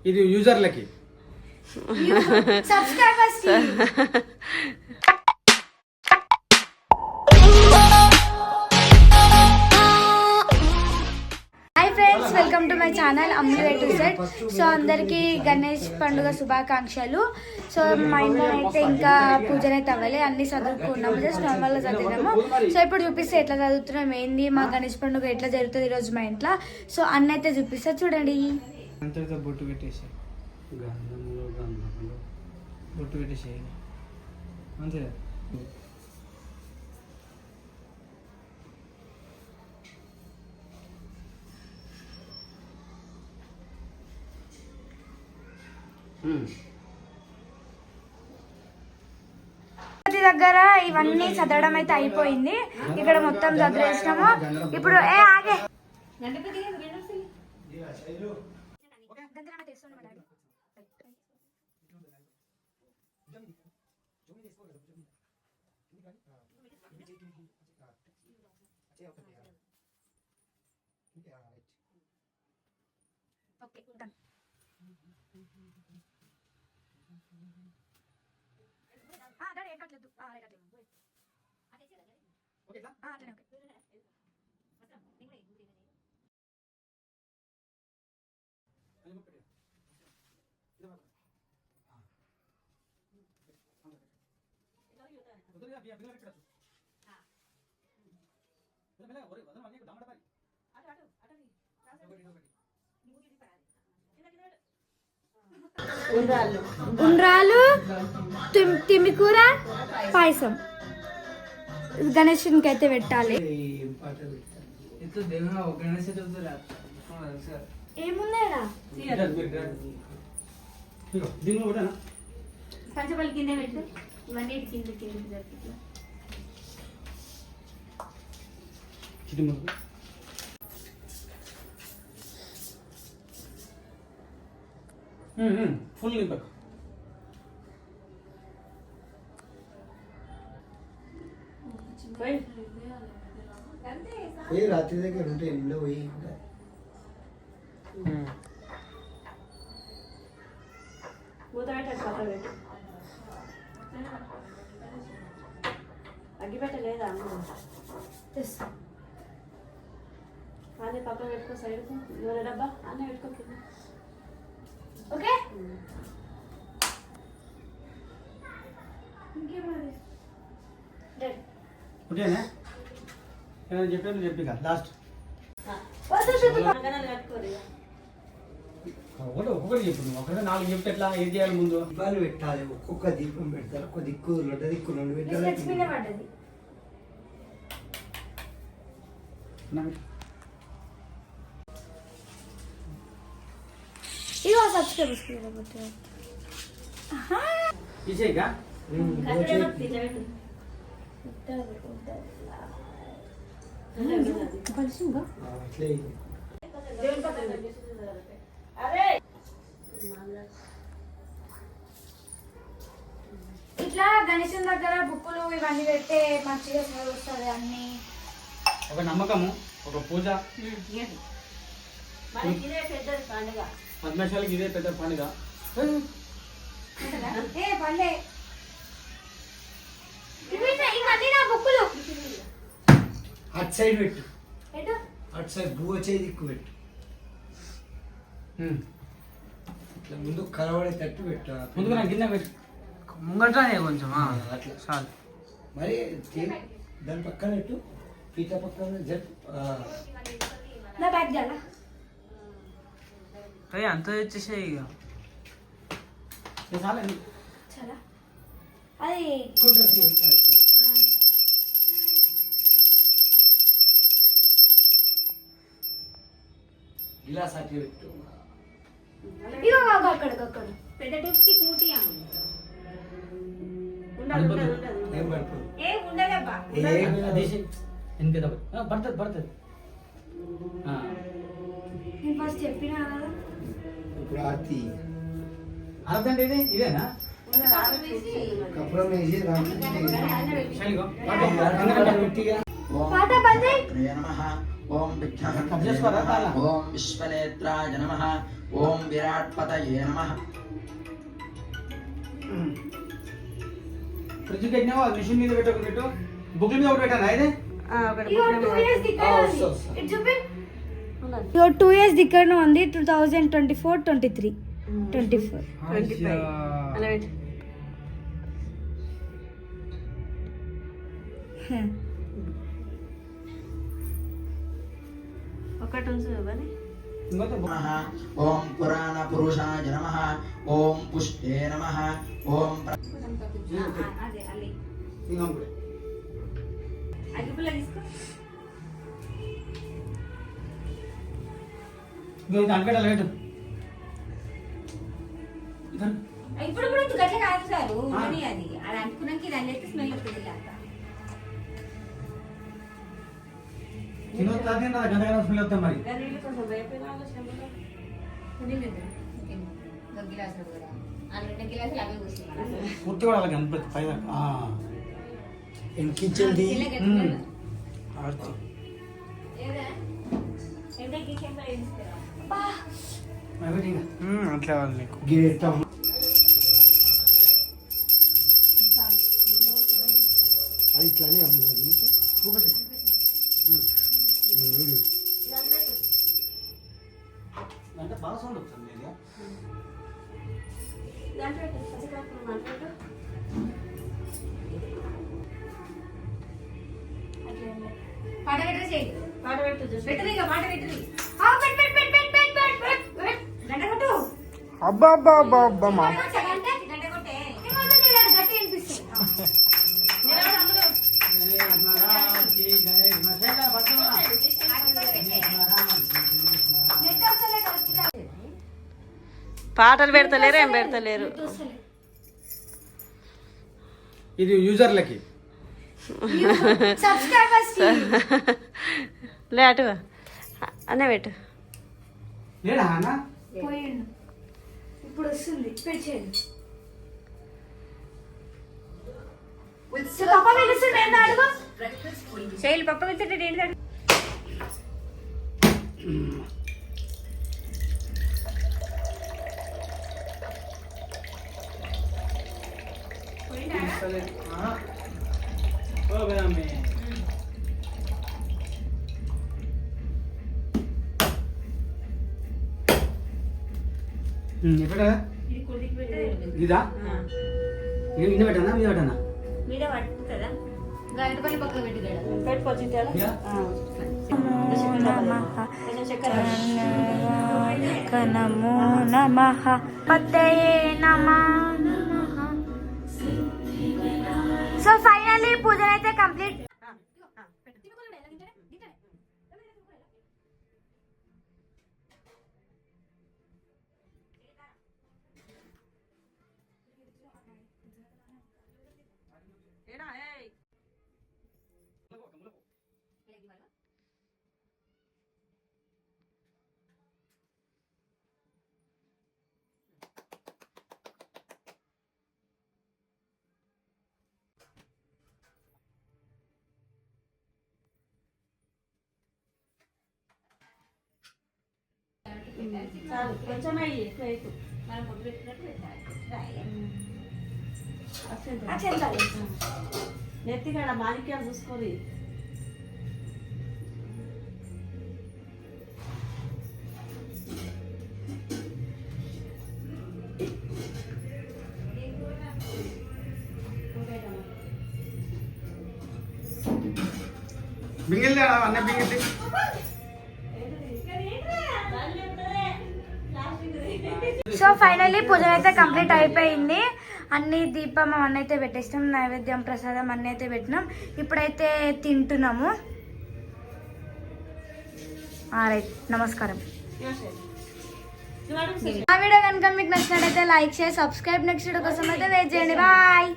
ఇది యూజర్లకి సబ్స్క్రైబర్స్ కి. Hi friends, welcome to my channel Ammulu A to Z. So అందరికీ గణేష్ పండుగ శుభాకాంక్షలు. సో మా ఇంట్లో అయితే ఇంకా పూజలు అయితే అవ్వలే, అన్ని చదువుకున్నాము, జస్ట్ నార్మల్గా చదివినాము. సో ఇప్పుడు చూపిస్తే ఎట్లా చదువుతున్నాం, ఏంది మా గణేష్ పండుగ ఎట్లా జరుగుతుంది ఈరోజు మా ఇంట్లో. సో అన్న అయితే చూపిస్తా చూడండి. బొట్టు పెట్టేసి బొట్టు పెట్టేసి మంచిగా దగ్గర ఇవన్నీ చదవడం అయితే అయిపోయింది. ఇక్కడ మొత్తం చదివేసినాము. ఇప్పుడు ఆగే ఉండ్రాలు, తిమ్మికూర, పాయసం గణేషునికి అయితే పెట్టాలి. ఏమున్నాయా పంచపల్లి కింద పెట్టు, ఇవన్నీ కింద కింద ఫుల్ నింపకు. రాత్రి దగ్గర ఉంటే ఇంట్లో పోయి అగ్గి పెట్టలేదా అదే పక్కన పెట్టుకో, సైడ్కు నూనె డబ్బా అన్నీ పెట్టుకో కింద. ఓకే ఉంటేనే ఏమైనా చెప్పాను చెప్పిక లాస్ట్ కట్టుకోరు. ఒక్కొక్కటి చెప్పు. నువ్వు ఒకటే 4 చెప్తే ఎట్లా ఏం చేయాలి? ముందు దీపాలు పెట్టాలి, ఒక్కొక్క దీపం పెడతారు, ఒక్క దిక్కు లొడ్డ దిక్కు 2 పెట్టాలి. పడ్డది. ఇగో సబ్స్క్రైబర్స్ తీసేయక ఇట్లా గణేశం దగ్గర బుక్కులు ఇవన్నీ పెడితే మంచిగా వస్తుంది. అన్ని ఒక నమ్మకము, ఒక పూజ. పద్మశాలకి ఇదే పెద్ద పండుగ. పల్లె ఇవన్నీ నా బుక్కులు అటు సైడ్ పెట్టు, అటు సైడ్ భూ వచ్చే దిక్కు పెట్టు. ఇట్లా ముందు కలవడేటట్టు పెట్టు. ముందుగా నాకు గిన్నె పెట్టు, ముంగట్రానే కొంచెం అట్లా చాలు. మరి దాని పక్కన పెట్టు, పీట పక్కన జట్ నా బ్యాగ్ చాలా అంత వచ్చేసాయి ఇక చాలా చాలా అది గిలాస్ అట్లా పెట్టు. ఇగో అక్కడ పెద్ద టూప్కి మూటి ఏం పడుతుంది ఏ ఉండదబ్బా. పడుతుంది పడుతుంది. నేను ఫస్ట్ చెప్పినా కదా. ఇప్పుడు ఆర్తి అర్థం ఇది ఇదేనా? కప్పురం వేసి పాట బంద్ ఓం విఘ్నహర్తయే ఓం విశ్వనేత్రాయ నమః ఓం విరాట్పతయే నమః. ఫ్రిడ్జ్ పెట్టినావా మిషన్ మీద పెట్టు బుక్ల మీద ఒకటి పెట్టాను అయితే ఇగో 2 years దిక్కడనే ఉంది 2024 23 24 అలా పెట్టు. ఒకటి ఉంచు కానీ నమః. ఓం పురాణ పురుషాయ నమః. ఓం పుష్టే నమః. ఓం అగ్గిపుల్ల తీసుకో. అనిపెట్టాలి పెట్టు ఇప్పుడు కూడా గట్ల కాదు సార్ ఉండని అది అది అనుకున్నాక ఇది అనేది స్మెల్ వస్తుంది లాగా తినొద్దు గంట స్మెల్ వస్తాం మరి దాని నీళ్ళు కొంచెం వేపినా చెంబులో. గిలాసులు కూడా ఆ 2 గిలాసులు అవే కూర్చున్నాను పూర్తి కూడా అలాగే అనిపెట్టి పైన ఎన్కించింది ఆర్చి అట్లా వాళ్ళు నీకు గేట్ అది ఇట్లానే అమ్మదు అంటే బాగా సౌండ్ వస్తుంది ఇది. దాంట్లో పెట్టు. పచ్చికర్పూరం దాంట్లో పెట్టు. పాట పెట్ట చేయి పాట పెట్టు చూసి. పెట్టదు ఇక పాట పెట్టదు గంట కొట్టు అబ్బా అబ్బా అబ్బా అబ్బా మా గంట కొట్టే గట్టి అనిపిస్తుంది పాటలు పెడతలేరు ఏం పెడతలేరు. ఇది యూజర్లకి సబ్స్క్రైబర్స్ లే అటు అనే పెట్టు. లేడా అన్న పోయిండు ఇప్పుడు వస్తుంది పెట్టేది పప్ప పిలుస్తుంది ఏంటో అడుగు శైలి పప్ప వెళ్తే ఏంటి ఎక్కడ ఇదా ఇన్న పెట్టానా మీద పెట్టానా మీద పట్టుకుంటుందా గంటపల్లి పక్కన పెట్టుకోడా పెట్టుకోవచ్చు ఇంతేనా? ఇదా? నమో నమః పతయే నమః. సో ఫైనల్లీ పూజ అయితే కంప్లీట్. చాలు కొంచెం అయ్యి ఎక్కువ ఎక్కువ. మనం పొద్దు పెట్టినట్టు పెట్టాలి నెత్తికాడ మాణిక్యాలు చూసుకొని బింగిల్ అన్న బింగిల్ సో ఫైనల్లీ పూజ అయితే కంప్లీట్ అయిపోయింది. అన్ని దీపం అన్నీ అయితే పెట్టేసినాం, నైవేద్యం ప్రసాదం అన్నీ అయితే పెట్టినాం. ఇప్పుడైతే తింటున్నాము. రైట్, నమస్కారం. ఆ వీడియో కనుక మీకు నచ్చినట్టయితే లైక్ చేసి సబ్స్క్రైబ్. నెక్స్ట్ వీడియో కోసం అయితే వెయిట్ చేయండి. బాయ్.